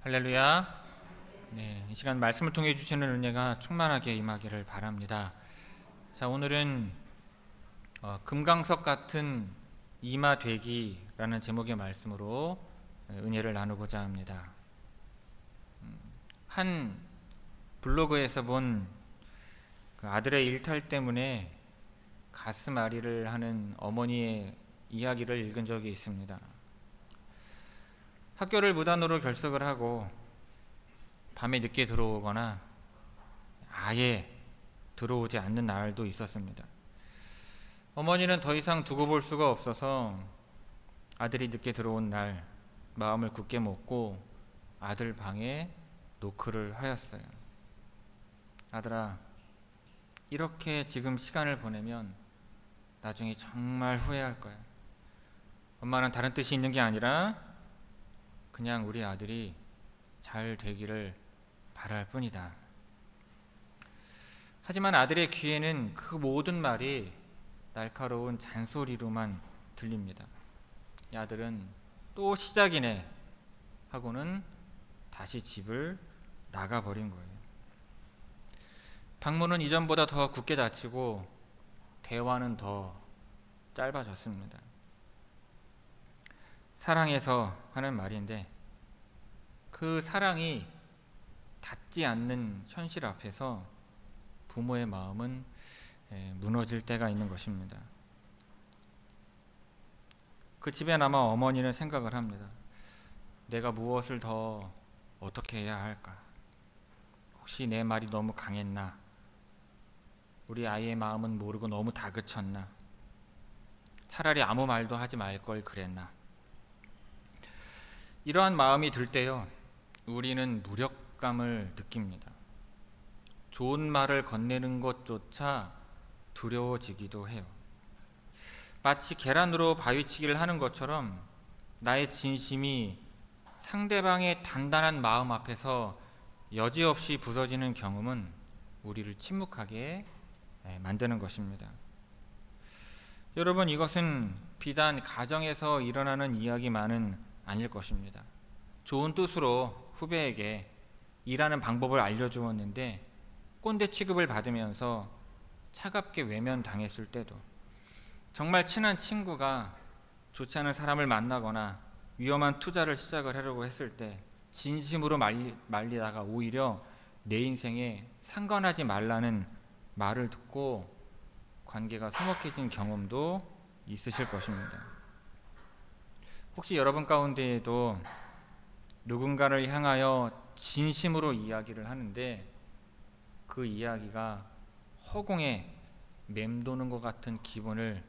할렐루야. 네, 이 시간 말씀을 통해 주시는 은혜가 충만하게 임하기를 바랍니다. 자, 오늘은 금강석 같은 이마되기라는 제목의 말씀으로 은혜를 나누고자 합니다. 한 블로그에서 본 그 아들의 일탈 때문에 가슴 아리를 하는 어머니의 이야기를 읽은 적이 있습니다. 학교를 무단으로 결석을 하고 밤에 늦게 들어오거나 아예 들어오지 않는 날도 있었습니다. 어머니는 더 이상 두고 볼 수가 없어서 아들이 늦게 들어온 날 마음을 굳게 먹고 아들 방에 노크를 하였어요. 아들아, 이렇게 지금 시간을 보내면 나중에 정말 후회할 거야. 엄마는 다른 뜻이 있는 게 아니라 그냥 우리 아들이 잘 되기를 바랄 뿐이다. 하지만 아들의 귀에는 그 모든 말이 날카로운 잔소리로만 들립니다. 이 아들은 또 시작이네 하고는 다시 집을 나가버린 거예요. 방문은 이전보다 더 굳게 닫히고 대화는 더 짧아졌습니다. 사랑해서 하는 말인데 그 사랑이 닿지 않는 현실 앞에서 부모의 마음은 무너질 때가 있는 것입니다. 그 집에 남아 어머니는 생각을 합니다. 내가 무엇을 더 어떻게 해야 할까? 혹시 내 말이 너무 강했나? 우리 아이의 마음은 모르고 너무 다그쳤나? 차라리 아무 말도 하지 말 걸 그랬나? 이러한 마음이 들 때요, 우리는 무력감을 느낍니다. 좋은 말을 건네는 것조차 두려워지기도 해요. 마치 계란으로 바위치기를 하는 것처럼 나의 진심이 상대방의 단단한 마음 앞에서 여지없이 부서지는 경험은 우리를 침묵하게 만드는 것입니다. 여러분, 이것은 비단 가정에서 일어나는 이야기만은 아닐 것입니다. 좋은 뜻으로 후배에게 일하는 방법을 알려주었는데 꼰대 취급을 받으면서 차갑게 외면당했을 때도, 정말 친한 친구가 좋지 않은 사람을 만나거나 위험한 투자를 시작을 하려고 했을 때 진심으로 말리다가 오히려 내 인생에 상관하지 말라는 말을 듣고 관계가 서먹해진 경험도 있으실 것입니다. 혹시 여러분 가운데에도 누군가를 향하여 진심으로 이야기를 하는데 그 이야기가 허공에 맴도는 것 같은 기분을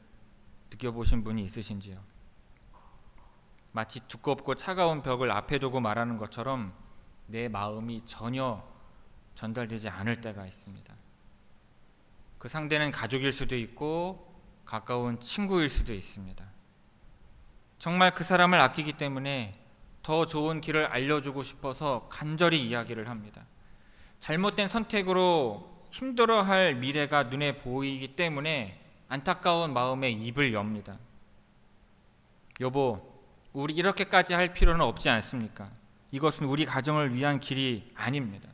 느껴보신 분이 있으신지요? 마치 두껍고 차가운 벽을 앞에 두고 말하는 것처럼 내 마음이 전혀 전달되지 않을 때가 있습니다. 그 상대는 가족일 수도 있고 가까운 친구일 수도 있습니다. 정말 그 사람을 아끼기 때문에 더 좋은 길을 알려주고 싶어서 간절히 이야기를 합니다. 잘못된 선택으로 힘들어할 미래가 눈에 보이기 때문에 안타까운 마음에 입을 엽니다. 여보, 우리 이렇게까지 할 필요는 없지 않습니까? 이것은 우리 가정을 위한 길이 아닙니다.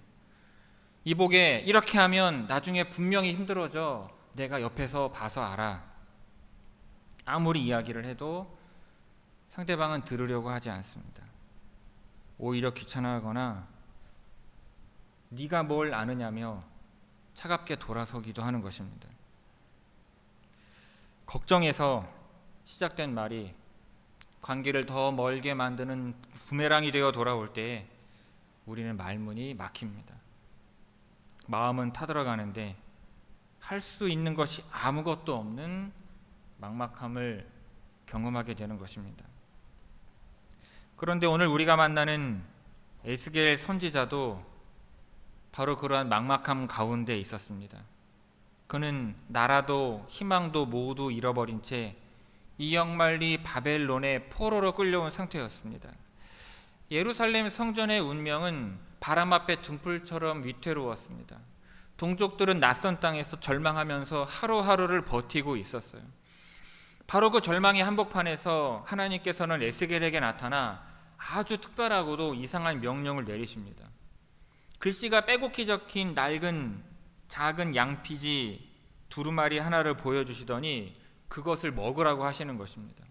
이보게, 이렇게 하면 나중에 분명히 힘들어져. 내가 옆에서 봐서 알아. 아무리 이야기를 해도 상대방은 들으려고 하지 않습니다. 오히려 귀찮아하거나 네가 뭘 아느냐며 차갑게 돌아서기도 하는 것입니다. 걱정에서 시작된 말이 관계를 더 멀게 만드는 부메랑이 되어 돌아올 때 우리는 말문이 막힙니다. 마음은 타들어가는데 할 수 있는 것이 아무것도 없는 막막함을 경험하게 되는 것입니다. 그런데 오늘 우리가 만나는 에스겔 선지자도 바로 그러한 막막함 가운데 있었습니다. 그는 나라도 희망도 모두 잃어버린 채 이역만리 바벨론의 포로로 끌려온 상태였습니다. 예루살렘 성전의 운명은 바람 앞에 등불처럼 위태로웠습니다. 동족들은 낯선 땅에서 절망하면서 하루하루를 버티고 있었어요. 바로 그 절망의 한복판에서 하나님께서는 에스겔에게 나타나 아주 특별하고도 이상한 명령을 내리십니다. 글씨가 빼곡히 적힌 낡은 작은 양피지 두루마리 하나를 보여주시더니 그것을 먹으라고 하시는 것입니다.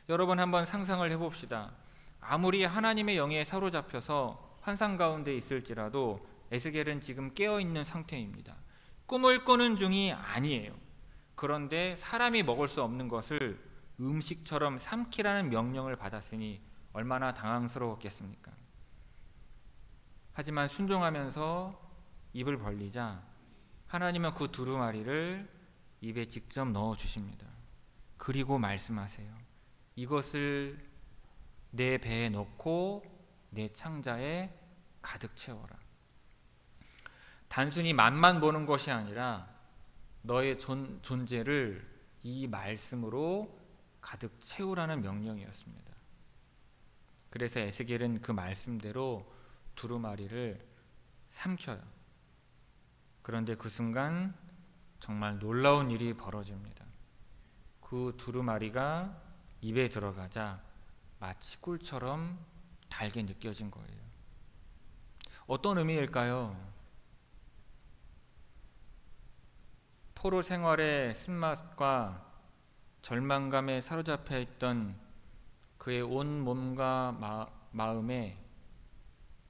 여러분 한번 상상을 해봅시다. 아무리 하나님의 영에 사로잡혀서 환상 가운데 있을지라도 에스겔은 지금 깨어있는 상태입니다. 꿈을 꾸는 중이 아니에요. 그런데 사람이 먹을 수 없는 것을 음식처럼 삼키라는 명령을 받았으니 얼마나 당황스러웠겠습니까? 하지만 순종하면서 입을 벌리자 하나님은 그 두루마리를 입에 직접 넣어 주십니다. 그리고 말씀하세요. 이것을 내 배에 넣고 내 창자에 가득 채워라. 단순히 맛만 보는 것이 아니라 너의 존재를 이 말씀으로 가득 채우라는 명령이었습니다. 그래서 에스겔은 그 말씀대로 두루마리를 삼켜요. 그런데 그 순간 정말 놀라운 일이 벌어집니다. 그 두루마리가 입에 들어가자 마치 꿀처럼 달게 느껴진 거예요. 어떤 의미일까요? 포로 생활의 쓴맛과 절망감에 사로잡혀 있던 그의 온 몸과 마음에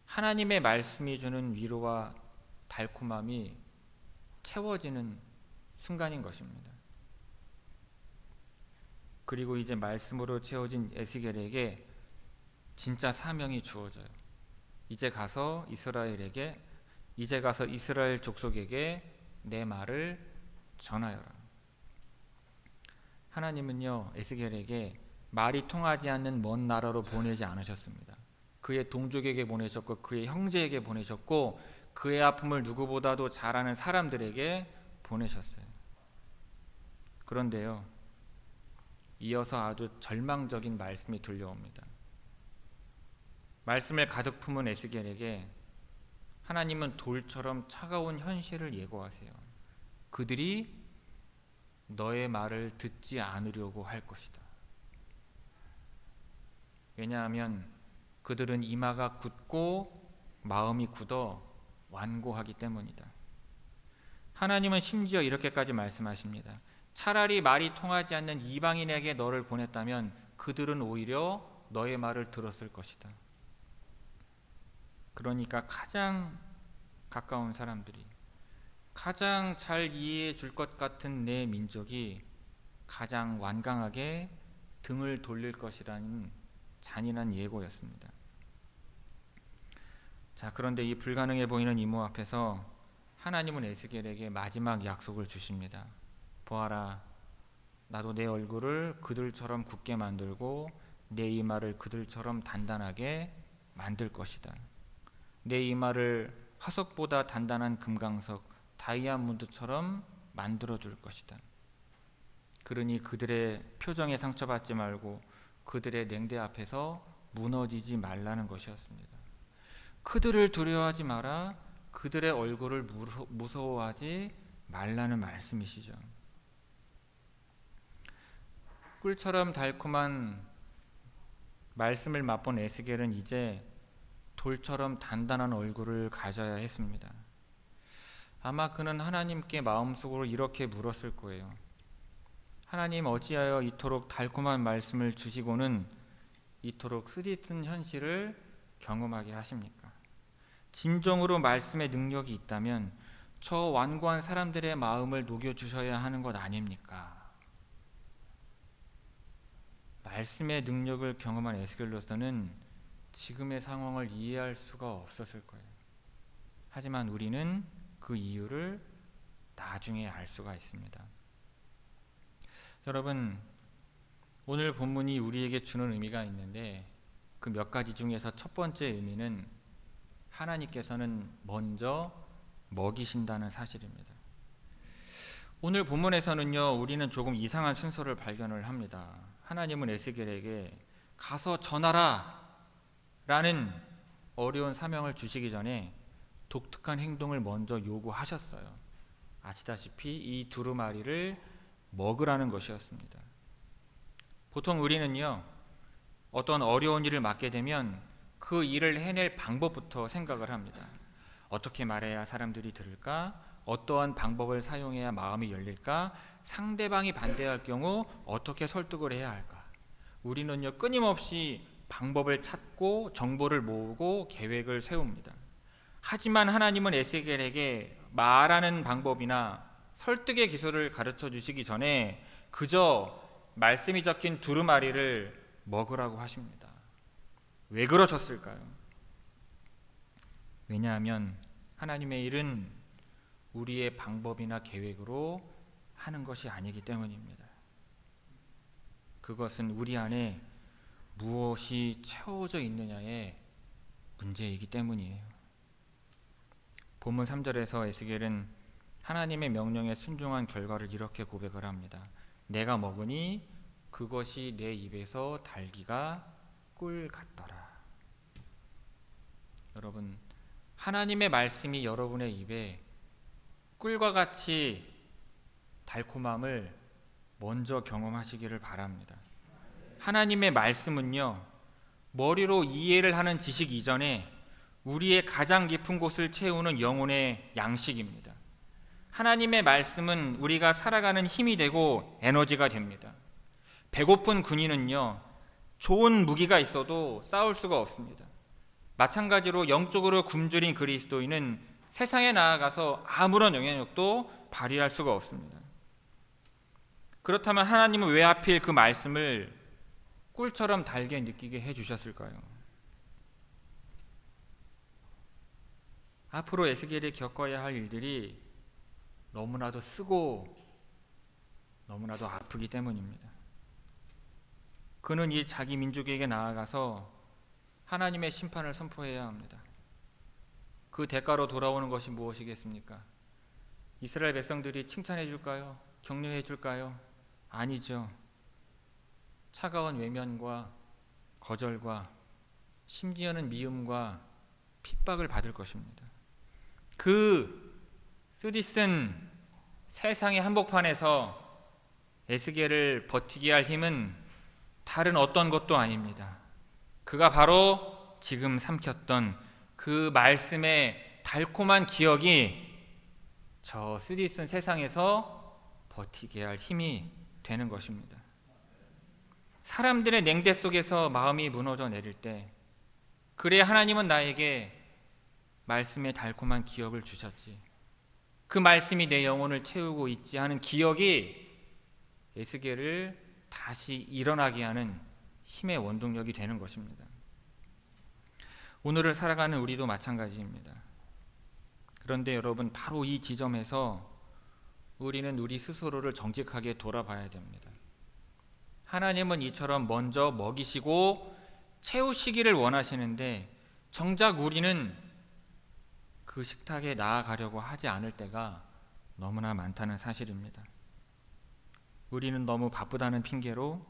하나님의 말씀이 주는 위로와 달콤함이 채워지는 순간인 것입니다. 그리고 이제 말씀으로 채워진 에스겔에게 진짜 사명이 주어져요. 이제 가서 이스라엘 족속에게 내 말을 전하여라. 하나님은요, 에스겔에게 말이 통하지 않는 먼 나라로 보내지 않으셨습니다. 그의 동족에게 보내셨고 그의 형제에게 보내셨고 그의 아픔을 누구보다도 잘 아는 사람들에게 보내셨어요. 그런데요, 이어서 아주 절망적인 말씀이 들려옵니다. 말씀을 가득 품은 에스겔에게 하나님은 돌처럼 차가운 현실을 예고하세요. 그들이 너의 말을 듣지 않으려고 할 것이다. 왜냐하면 그들은 이마가 굳고 마음이 굳어 완고하기 때문이다. 하나님은 심지어 이렇게까지 말씀하십니다. 차라리 말이 통하지 않는 이방인에게 너를 보냈다면 그들은 오히려 너의 말을 들었을 것이다. 그러니까 가장 가까운 사람들이, 가장 잘 이해해 줄 것 같은 내 민족이 가장 완강하게 등을 돌릴 것이라는 잔인한 예고였습니다. 자, 그런데 이 불가능해 보이는 임무 앞에서 하나님은 에스겔에게 마지막 약속을 주십니다. 보아라, 나도 내 얼굴을 그들처럼 굳게 만들고 내 이마를 그들처럼 단단하게 만들 것이다. 내 이마를 화석보다 단단한 금강석, 다이아몬드처럼 만들어 줄 것이다. 그러니 그들의 표정에 상처받지 말고 그들의 냉대 앞에서 무너지지 말라는 것이었습니다. 그들을 두려워하지 마라. 그들의 얼굴을 무서워하지 말라는 말씀이시죠. 꿀처럼 달콤한 말씀을 맛본 에스겔은 이제 돌처럼 단단한 얼굴을 가져야 했습니다. 아마 그는 하나님께 마음속으로 이렇게 물었을 거예요. 하나님, 어찌하여 이토록 달콤한 말씀을 주시고는 이토록 쓰디쓴 현실을 경험하게 하십니까? 진정으로 말씀의 능력이 있다면 저 완고한 사람들의 마음을 녹여주셔야 하는 것 아닙니까? 말씀의 능력을 경험한 에스겔로서는 지금의 상황을 이해할 수가 없었을 거예요. 하지만 우리는 그 이유를 나중에 알 수가 있습니다. 여러분, 오늘 본문이 우리에게 주는 의미가 있는데 그 몇 가지 중에서 첫 번째 의미는 하나님께서는 먼저 먹이신다는 사실입니다. 오늘 본문에서는요, 우리는 조금 이상한 순서를 발견을 합니다. 하나님은 에스겔에게 가서 전하라 라는 어려운 사명을 주시기 전에 독특한 행동을 먼저 요구하셨어요. 아시다시피 이 두루마리를 먹으라는 것이었습니다. 보통 우리는요, 어떤 어려운 일을 맡게 되면 그 일을 해낼 방법부터 생각을 합니다. 어떻게 말해야 사람들이 들을까? 어떠한 방법을 사용해야 마음이 열릴까? 상대방이 반대할 경우 어떻게 설득을 해야 할까? 우리는요, 끊임없이 방법을 찾고 정보를 모으고 계획을 세웁니다. 하지만 하나님은 에스겔에게 말하는 방법이나 설득의 기술을 가르쳐 주시기 전에 그저 말씀이 적힌 두루마리를 먹으라고 하십니다. 왜 그러셨을까요? 왜냐하면 하나님의 일은 우리의 방법이나 계획으로 하는 것이 아니기 때문입니다. 그것은 우리 안에 무엇이 채워져 있느냐의 문제이기 때문이에요. 본문 3절에서 에스겔은 하나님의 명령에 순종한 결과를 이렇게 고백을 합니다. 내가 먹으니 그것이 내 입에서 달기가 꿀 같더라. 여러분, 하나님의 말씀이 여러분의 입에 꿀과 같이 달콤함을 먼저 경험하시기를 바랍니다. 하나님의 말씀은요, 머리로 이해를 하는 지식 이전에 우리의 가장 깊은 곳을 채우는 영혼의 양식입니다. 하나님의 말씀은 우리가 살아가는 힘이 되고 에너지가 됩니다. 배고픈 군인은요, 좋은 무기가 있어도 싸울 수가 없습니다. 마찬가지로 영적으로 굶주린 그리스도인은 세상에 나아가서 아무런 영향력도 발휘할 수가 없습니다. 그렇다면 하나님은 왜 하필 그 말씀을 꿀처럼 달게 느끼게 해주셨을까요? 앞으로 에스겔이 겪어야 할 일들이 너무나도 쓰고 너무나도 아프기 때문입니다. 그는 이 자기 민족에게 나아가서 하나님의 심판을 선포해야 합니다. 그 대가로 돌아오는 것이 무엇이겠습니까? 이스라엘 백성들이 칭찬해 줄까요? 격려해 줄까요? 아니죠. 차가운 외면과 거절과 심지어는 미움과 핍박을 받을 것입니다. 그 쓰디쓴 세상의 한복판에서 에스겔을 버티게 할 힘은 다른 어떤 것도 아닙니다. 그가 바로 지금 삼켰던 그 말씀의 달콤한 기억이 저 쓰디쓴 세상에서 버티게 할 힘이 되는 것입니다. 사람들의 냉대 속에서 마음이 무너져 내릴 때, 그래 하나님은 나에게 말씀의 달콤한 기억을 주셨지, 그 말씀이 내 영혼을 채우고 있지 하는 기억이 에스겔을 다시 일어나게 하는 힘의 원동력이 되는 것입니다. 오늘을 살아가는 우리도 마찬가지입니다. 그런데 여러분, 바로 이 지점에서 우리는 우리 스스로를 정직하게 돌아봐야 됩니다. 하나님은 이처럼 먼저 먹이시고 채우시기를 원하시는데 정작 우리는 그 식탁에 나아가려고 하지 않을 때가 너무나 많다는 사실입니다. 우리는 너무 바쁘다는 핑계로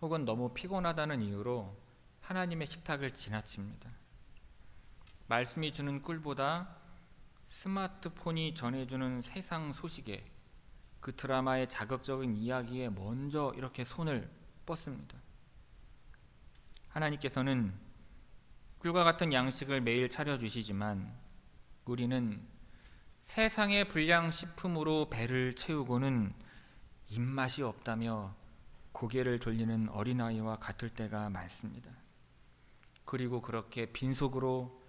혹은 너무 피곤하다는 이유로 하나님의 식탁을 지나칩니다. 말씀이 주는 꿀보다 스마트폰이 전해주는 세상 소식에, 그 드라마의 자극적인 이야기에 먼저 이렇게 손을 뻗습니다. 하나님께서는 꿀과 같은 양식을 매일 차려주시지만 우리는 세상의 불량식품으로 배를 채우고는 입맛이 없다며 고개를 돌리는 어린아이와 같을 때가 많습니다. 그리고 그렇게 빈속으로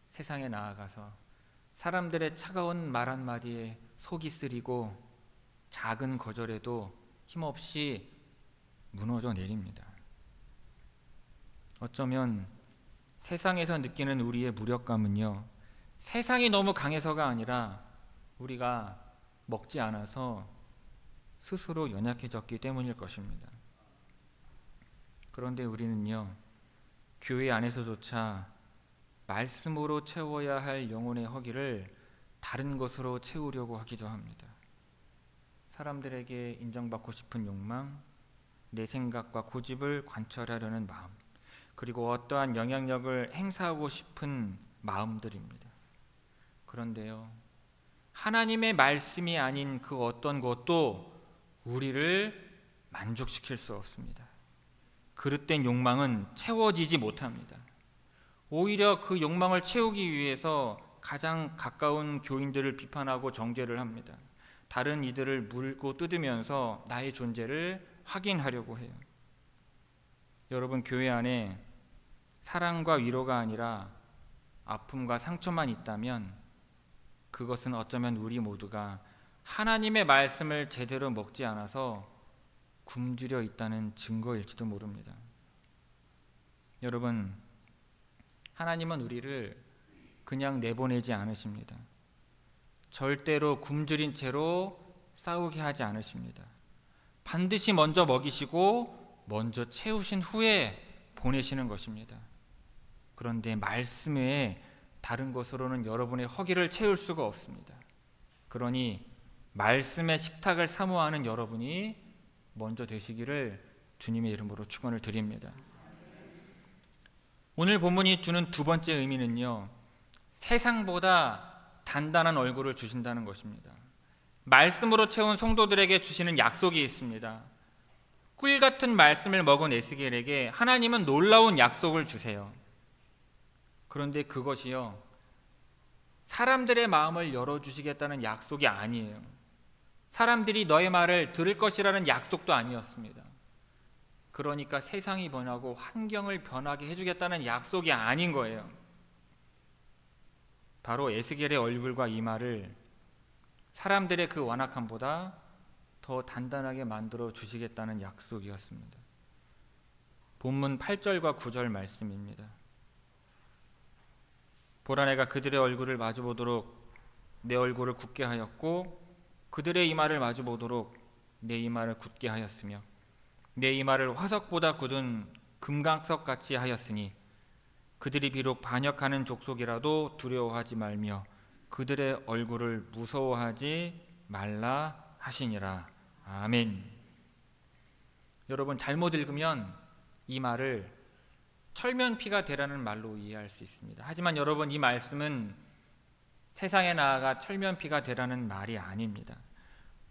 세상에 나아가서 사람들의 차가운 말 한마디에 속이 쓰리고 작은 거절에도 힘없이 무너져 내립니다. 어쩌면 세상에서 느끼는 우리의 무력감은요, 세상이 너무 강해서가 아니라 우리가 먹지 않아서 스스로 연약해졌기 때문일 것입니다. 그런데 우리는요, 교회 안에서조차 말씀으로 채워야 할 영혼의 허기를 다른 것으로 채우려고 하기도 합니다. 사람들에게 인정받고 싶은 욕망, 내 생각과 고집을 관철하려는 마음, 그리고 어떠한 영향력을 행사하고 싶은 마음들입니다. 그런데요, 하나님의 말씀이 아닌 그 어떤 것도 우리를 만족시킬 수 없습니다. 그릇된 욕망은 채워지지 못합니다. 오히려 그 욕망을 채우기 위해서 가장 가까운 교인들을 비판하고 정죄를 합니다. 다른 이들을 물고 뜯으면서 나의 존재를 확인하려고 해요. 여러분, 교회 안에 사랑과 위로가 아니라 아픔과 상처만 있다면 그것은 어쩌면 우리 모두가 하나님의 말씀을 제대로 먹지 않아서 굶주려 있다는 증거일지도 모릅니다. 여러분, 하나님은 우리를 그냥 내보내지 않으십니다. 절대로 굶주린 채로 싸우게 하지 않으십니다. 반드시 먼저 먹이시고 먼저 채우신 후에 보내시는 것입니다. 그런데 말씀 외에 다른 것으로는 여러분의 허기를 채울 수가 없습니다. 그러니 말씀의 식탁을 사모하는 여러분이 먼저 되시기를 주님의 이름으로 축원을 드립니다. 오늘 본문이 주는 두 번째 의미는요, 세상보다 단단한 얼굴을 주신다는 것입니다. 말씀으로 채운 성도들에게 주시는 약속이 있습니다. 꿀 같은 말씀을 먹은 에스겔에게 하나님은 놀라운 약속을 주세요. 그런데 그것이요, 사람들의 마음을 열어주시겠다는 약속이 아니에요. 사람들이 너의 말을 들을 것이라는 약속도 아니었습니다. 그러니까 세상이 변하고 환경을 변하게 해주겠다는 약속이 아닌 거예요. 바로 에스겔의 얼굴과 이마를 사람들의 그 완악함보다 더 단단하게 만들어 주시겠다는 약속이었습니다. 본문 8절과 9절 말씀입니다. 보라, 내가 그들의 얼굴을 마주보도록 내 얼굴을 굳게 하였고 그들의 이마를 마주보도록 내 이마를 굳게 하였으며 내 이마를 화석보다 굳은 금강석같이 하였으니 그들이 비록 반역하는 족속이라도 두려워하지 말며 그들의 얼굴을 무서워하지 말라 하시니라. 아멘. 여러분, 잘못 읽으면 이 말을 철면피가 되라는 말로 이해할 수 있습니다. 하지만 여러분, 이 말씀은 세상에 나아가 철면피가 되라는 말이 아닙니다.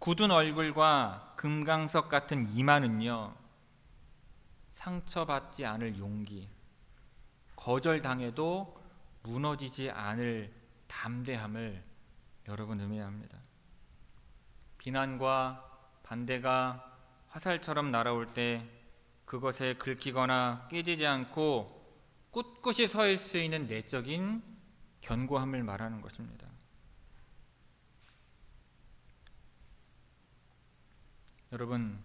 굳은 얼굴과 금강석 같은 이마는요, 상처받지 않을 용기, 거절당해도 무너지지 않을 담대함을 여러분 의미합니다. 비난과 반대가 화살처럼 날아올 때 그것에 긁히거나 깨지지 않고 꿋꿋이 서 있을 수 있는 내적인 견고함을 말하는 것입니다. 여러분,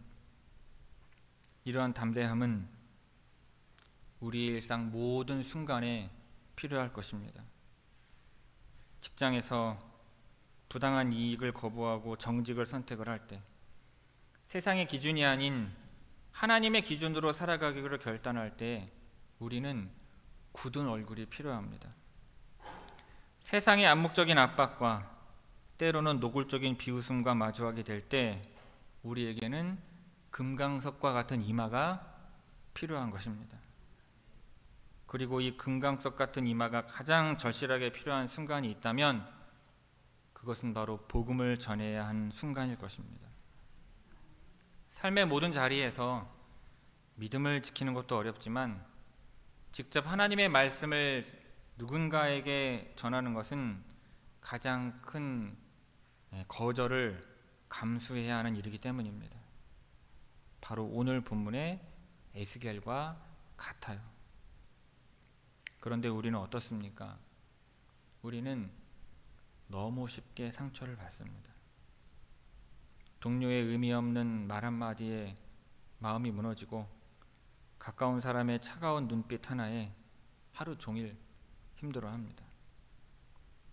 이러한 담대함은 우리 일상 모든 순간에 필요할 것입니다. 직장에서 부당한 이익을 거부하고 정직을 선택을 할 때, 세상의 기준이 아닌 하나님의 기준으로 살아가기로 결단할 때 우리는 굳은 얼굴이 필요합니다. 세상의 암묵적인 압박과 때로는 노골적인 비웃음과 마주하게 될 때 우리에게는 금강석과 같은 이마가 필요한 것입니다. 그리고 이 금강석 같은 이마가 가장 절실하게 필요한 순간이 있다면 그것은 바로 복음을 전해야 하는 순간일 것입니다. 삶의 모든 자리에서 믿음을 지키는 것도 어렵지만 직접 하나님의 말씀을 누군가에게 전하는 것은 가장 큰 거절을 감수해야 하는 일이기 때문입니다. 바로 오늘 본문의 에스겔과 같아요. 그런데 우리는 어떻습니까? 우리는 너무 쉽게 상처를 받습니다. 동료의 의미 없는 말 한마디에 마음이 무너지고 가까운 사람의 차가운 눈빛 하나에 하루 종일 힘들어합니다.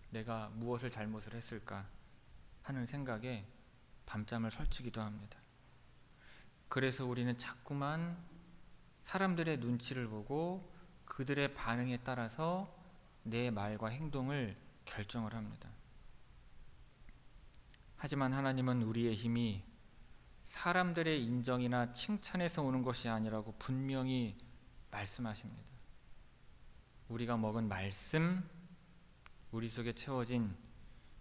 내가 무엇을 잘못을 했을까 하는 생각에 밤잠을 설치기도 합니다. 그래서 우리는 자꾸만 사람들의 눈치를 보고 그들의 반응에 따라서 내 말과 행동을 결정을 합니다. 하지만 하나님은 우리의 힘이 사람들의 인정이나 칭찬에서 오는 것이 아니라고 분명히 말씀하십니다. 우리가 먹은 말씀, 우리 속에 채워진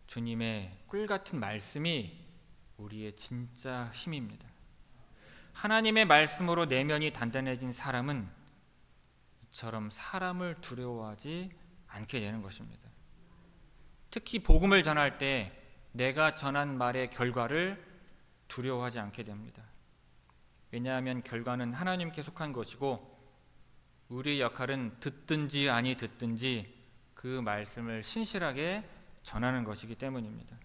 주님의 꿀 같은 말씀이 우리의 진짜 힘입니다. 하나님의 말씀으로 내면이 단단해진 사람은 이처럼 사람을 두려워하지 않게 되는 것입니다. 특히 복음을 전할 때 내가 전한 말의 결과를 두려워하지 않게 됩니다. 왜냐하면 결과는 하나님께 속한 것이고 우리의 역할은 듣든지 아니 듣든지 그 말씀을 신실하게 전하는 것이기 때문입니다.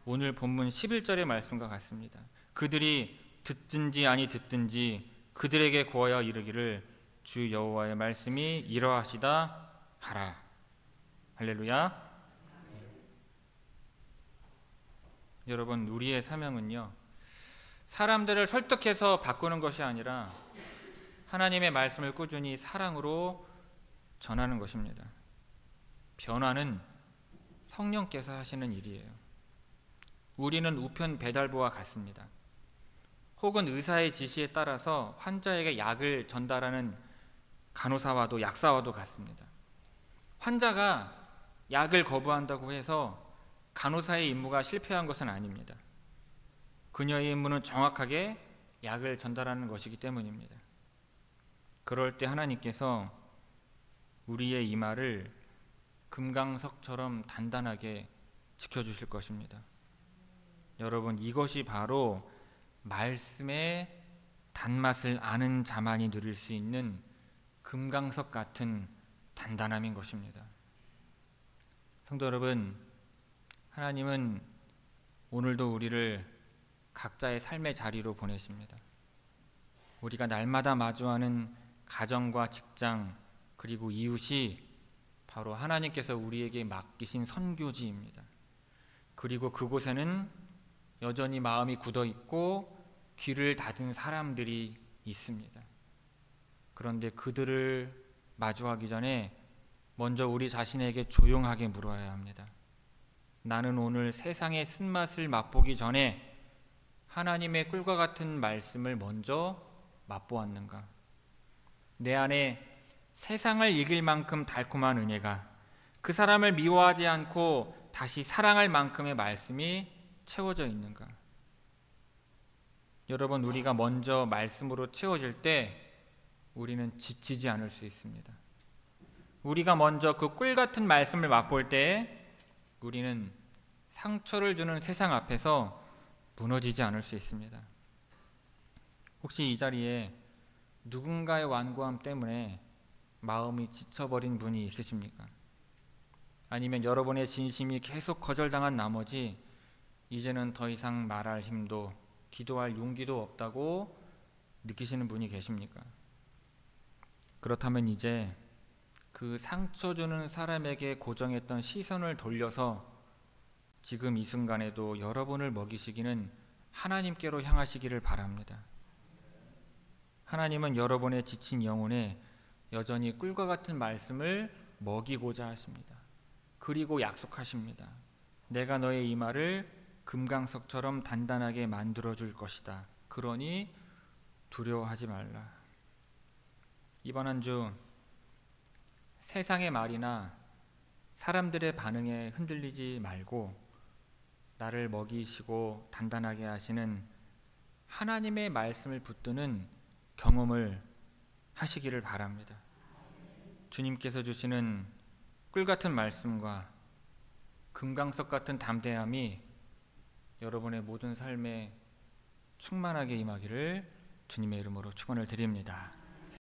오늘 본문 11절의 말씀과 같습니다. 그들이 듣든지 아니 듣든지 그들에게 고하여 이르기를 주 여호와의 말씀이 이러하시다 하라. 할렐루야. 여러분, 우리의 사명은요, 사람들을 설득해서 바꾸는 것이 아니라 하나님의 말씀을 꾸준히 사랑으로 전하는 것입니다. 변화는 성령께서 하시는 일이에요. 우리는 우편 배달부와 같습니다. 혹은 의사의 지시에 따라서 환자에게 약을 전달하는 간호사와도 약사와도 같습니다. 환자가 약을 거부한다고 해서 간호사의 임무가 실패한 것은 아닙니다. 그녀의 임무는 정확하게 약을 전달하는 것이기 때문입니다. 그럴 때 하나님께서 우리의 이마를 금강석처럼 단단하게 지켜주실 것입니다. 여러분, 이것이 바로 말씀의 단맛을 아는 자만이 누릴 수 있는 금강석 같은 단단함인 것입니다. 성도 여러분, 하나님은 오늘도 우리를 각자의 삶의 자리로 보내십니다. 우리가 날마다 마주하는 가정과 직장 그리고 이웃이 바로 하나님께서 우리에게 맡기신 선교지입니다. 그리고 그곳에는 여전히 마음이 굳어 있고 귀를 닫은 사람들이 있습니다. 그런데 그들을 마주하기 전에 먼저 우리 자신에게 조용하게 물어야 합니다. 나는 오늘 세상의 쓴맛을 맛보기 전에 하나님의 꿀과 같은 말씀을 먼저 맛보았는가? 내 안에 세상을 이길 만큼 달콤한 은혜가, 그 사람을 미워하지 않고 다시 사랑할 만큼의 말씀이 채워져 있는가? 여러분, 우리가 먼저 말씀으로 채워질 때 우리는 지치지 않을 수 있습니다. 우리가 먼저 그 꿀 같은 말씀을 맛볼 때 우리는 상처를 주는 세상 앞에서 무너지지 않을 수 있습니다. 혹시 이 자리에 누군가의 완고함 때문에 마음이 지쳐버린 분이 있으십니까? 아니면 여러분의 진심이 계속 거절당한 나머지 이제는 더 이상 말할 힘도 기도할 용기도 없다고 느끼시는 분이 계십니까? 그렇다면 이제 그 상처 주는 사람에게 고정했던 시선을 돌려서 지금 이 순간에도 여러분을 먹이시기는 하나님께로 향하시기를 바랍니다. 하나님은 여러분의 지친 영혼에 여전히 꿀과 같은 말씀을 먹이고자 하십니다. 그리고 약속하십니다. 내가 너의 이마를 금강석처럼 단단하게 만들어줄 것이다. 그러니 두려워하지 말라. 이번 한 주 세상의 말이나 사람들의 반응에 흔들리지 말고 나를 먹이시고 단단하게 하시는 하나님의 말씀을 붙드는 경험을 하시기를 바랍니다. 주님께서 주시는 꿀같은 말씀과 금강석 같은 담대함이 여러분의 모든 삶에 충만하게 임하기를 주님의 이름으로 축원을 드립니다.